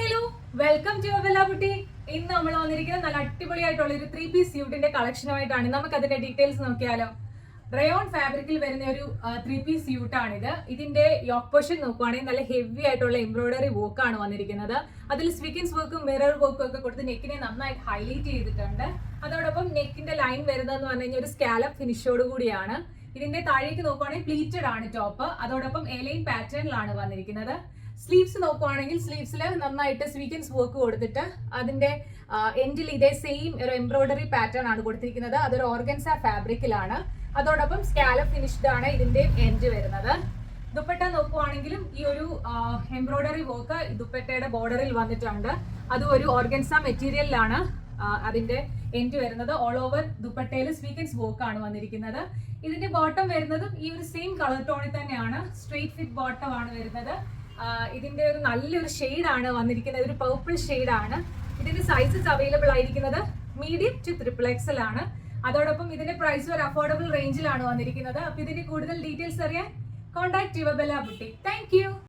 Hello welcome to Avala boutique. ഇന്ന് നമ്മൾ വന്നിരിക്കുന്നത് നല്ല അടിപൊളിയായിട്ടുള്ള ഒരു 3-piece സ്യൂട്ടിന്റെ കളക്ഷനുമായിട്ടാണ്. നമുക്ക് അതിന്റെ ഡീറ്റെയിൽസ് നോക്കിയാലോ. റയോൺ ഫാബ്രിക്കിൽ വരുന്ന ഒരു 3-piece സ്യൂട്ടാണിത്. ഇതിന്റെ യോക്ക് പോർഷൻ നോക്കുവാണെങ്കിൽ നല്ല ഹെവി ആയിട്ടുള്ള എംബ്രോയിഡറി വർക്ക് ആണ് വന്നിരിക്കുന്നത്. അതിൽ സ്വീക്കൻസ് വർക്കും മിറർ വർക്കും ഒക്കെ കൊടുത്ത് നെക്കിനെ നന്നായിട്ട് ഹൈലൈറ്റ് ചെയ്തിട്ടുണ്ട്. അതോടൊപ്പം നെക്കിന്റെ ലൈൻ വരുന്നതെന്ന് പറഞ്ഞു കഴിഞ്ഞാൽ ഒരു സ്കാലപ്പ് ഫിനിഷോട് കൂടിയാണ്. ഇതിന്റെ താഴേക്ക് നോക്കുവാണെങ്കിൽ പ്ലീറ്റഡ് ആണ് ടോപ്പ്. അതോടൊപ്പം എലൈൻ പാറ്റേണിലാണ് വന്നിരിക്കുന്നത്. സ്ലീവ്സ് നോക്കുവാണെങ്കിൽ സ്ലീവ്സിൽ നന്നായിട്ട് സ്വീക്കൻസ് വർക്ക് കൊടുത്തിട്ട് അതിന്റെ എൻഡിൽ ഇതേ സെയിം ഒരു എംബ്രോയിഡറി പാറ്റേൺ ആണ് കൊടുത്തിരിക്കുന്നത്. അതൊരു ഓർഗൻസ ഫാബ്രിക്കിലാണ്. അതോടൊപ്പം സ്കാലപ്പ് ഫിനിഷ്ഡ് ആണ് ഇതിന്റെ എൻഡ് വരുന്നത്. ദുപ്പട്ട നോക്കുവാണെങ്കിലും ഈ ഒരു എംബ്രോയിഡറി വർക്ക് ദുപ്പട്ടയുടെ ബോർഡറിൽ വന്നിട്ടുണ്ട്. അതും ഒരു ഓർഗൻസ മെറ്റീരിയലിലാണ് അതിന്റെ എൻഡ് വരുന്നത്. ഓൾ ഓവർ ദുപ്പട്ടയിൽ സ്വീക്കൻസ് വർക്ക് ആണ് വന്നിരിക്കുന്നത്. ഇതിന്റെ ബോട്ടം വരുന്നതും ഈ ഒരു സെയിം കളർ ടോണിൽ തന്നെയാണ്. സ്ട്രെയിറ്റ് ഫിറ്റ് ബോട്ടം ആണ് വരുന്നത്. ഇതിന്റെ ഒരു നല്ലൊരു ഷെയ്ഡാണ് വന്നിരിക്കുന്നത്. ഒരു പർപ്പിൾ ഷെയ്ഡാണ്. ഇതിന്റെ സൈസസ് അവൈലബിൾ ആയിരിക്കുന്നത് മീഡിയം ടു XXL ആണ്. അതോടൊപ്പം ഇതിന്റെ പ്രൈസ് ഒരു അഫോർഡബിൾ റേഞ്ചിലാണ് വന്നിരിക്കുന്നത്. അപ്പൊ ഇതിന്റെ കൂടുതൽ ഡീറ്റെയിൽസ് അറിയാൻ contact your Bella boutique. Thank you.